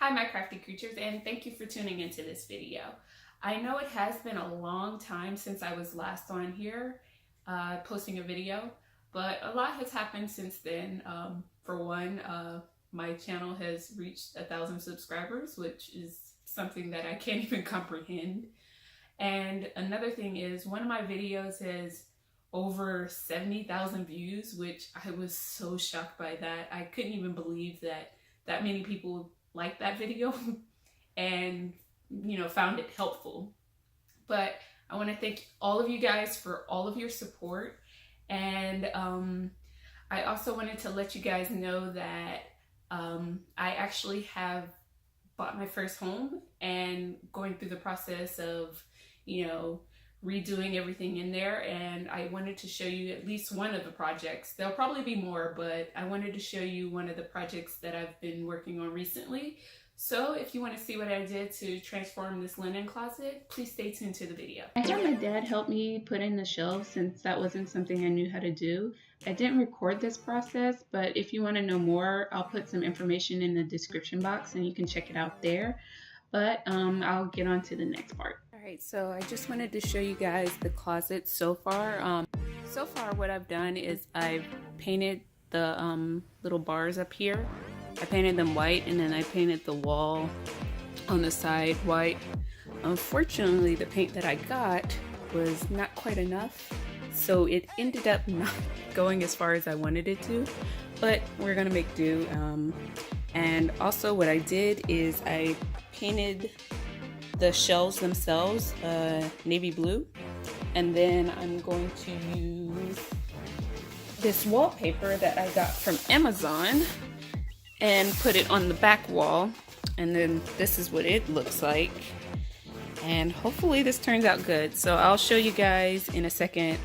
Hi my crafty creatures, and thank you for tuning into this video. I know it has been a long time since I was last on here posting a video, but a lot has happened since then. For one, my channel has reached 1,000 subscribers, which is something that I can't even comprehend. And another thing is, one of my videos has over 70,000 views, which I was so shocked by that. I couldn't even believe that many people liked that video and found it helpful. But I want to thank all of you guys for all of your support, and I also wanted to let you guys know that I actually have bought my first home and going through the process of redoing everything in there, and I wanted to show you at least one of the projects. There'll probably be more, but I wanted to show you one of the projects that I've been working on recently. So if you want to see what I did to transform this linen closet, please stay tuned to the video. I had my dad help me put in the shelves since that wasn't something I knew how to do. I didn't record this process, but if you want to know more, I'll put some information in the description box and you can check it out there. But I'll get on to the next part. Alright, so I just wanted to show you guys the closet so far. So far what I've done is I've painted the little bars up here. I painted them white, and then I painted the wall on the side white. Unfortunately, the paint that I got was not quite enough, so it ended up not going as far as I wanted it to, but we're gonna make do. And also what I did is I painted the shelves themselves navy blue, and then I'm going to use this wallpaper that I got from Amazon and put it on the back wall, and then this is what it looks like, and hopefully this turns out good. So I'll show you guys in a second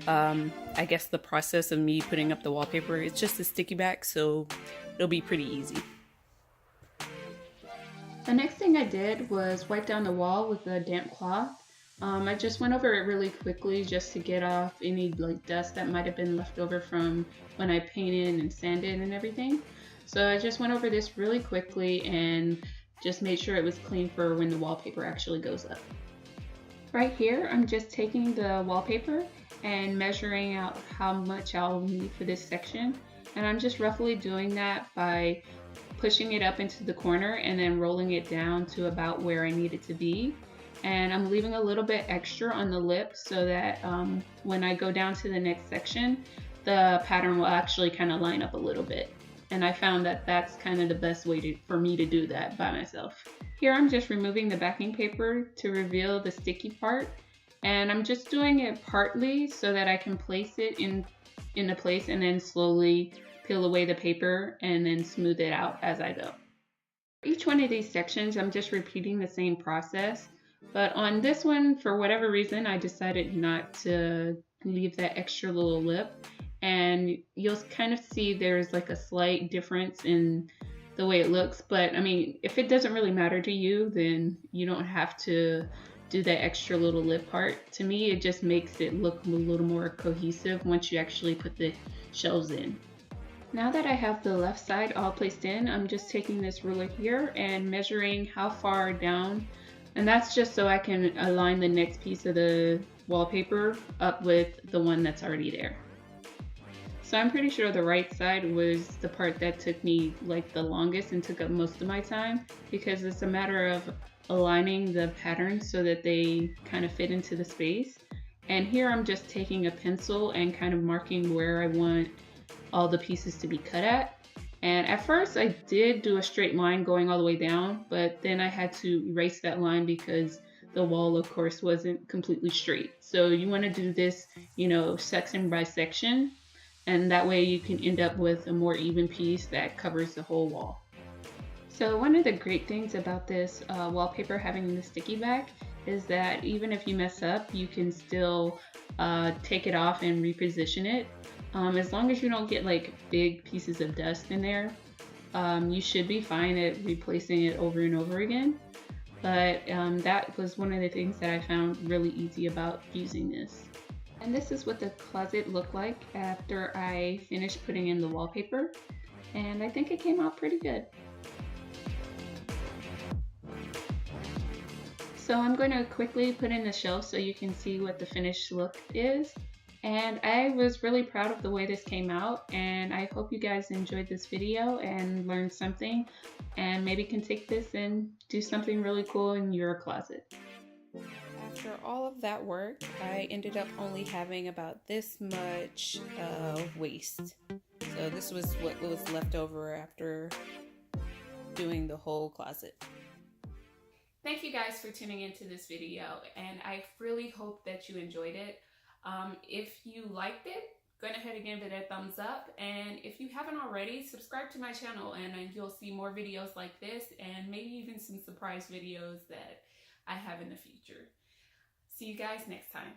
I guess the process of me putting up the wallpaper. It's just a sticky back, so it'll be pretty easy. The next thing I did was wipe down the wall with a damp cloth. I just went over it really quickly just to get off any dust that might have been left over from when I painted and sanded and everything. So I just went over this really quickly and just made sure it was clean for when the wallpaper actually goes up. Right here, I'm just taking the wallpaper and measuring out how much I'll need for this section. And I'm just roughly doing that by pushing it up into the corner and then rolling it down to about where I need it to be. And I'm leaving a little bit extra on the lip so that when I go down to the next section, the pattern will actually kind of line up a little bit. And I found that that's kind of the best way for me to do that by myself. Here I'm just removing the backing paper to reveal the sticky part. And I'm just doing it partly so that I can place it into place and then slowly peel away the paper and then smooth it out as I go. Each one of these sections I'm just repeating the same process, but on this one, for whatever reason, I decided not to leave that extra little lip, and you'll kind of see there's like a slight difference in the way it looks. But I mean, if it doesn't really matter to you, then you don't have to do that extra little lip part. To me, it just makes it look a little more cohesive once you actually put the shelves in. Now that I have the left side all placed in, I'm just taking this ruler here and measuring how far down, and that's just so I can align the next piece of the wallpaper up with the one that's already there. So I'm pretty sure the right side was the part that took me like the longest and took up most of my time, because it's a matter of aligning the patterns so that they kind of fit into the space. And here I'm just taking a pencil and kind of marking where I want all the pieces to be cut at. And at first I did do a straight line going all the way down, but then I had to erase that line because the wall, of course, wasn't completely straight. So you want to do this, section by section, and that way you can end up with a more even piece that covers the whole wall. So one of the great things about this wallpaper having the sticky back is that even if you mess up, you can still take it off and reposition it. As long as you don't get like big pieces of dust in there, you should be fine at replacing it over and over again. But that was one of the things that I found really easy about using this. And this is what the closet looked like after I finished putting in the wallpaper, and I think it came out pretty good. So I'm going to quickly put in the shelf so you can see what the finished look is. And I was really proud of the way this came out, and I hope you guys enjoyed this video and learned something, and maybe can take this and do something really cool in your closet. After all of that work, I ended up only having about this much waste. So this was what was left over after doing the whole closet. Thank you guys for tuning into this video, and I really hope that you enjoyed it. If you liked it, go ahead and give it a thumbs up, and if you haven't already, subscribe to my channel and you'll see more videos like this, and maybe even some surprise videos that I have in the future. See you guys next time.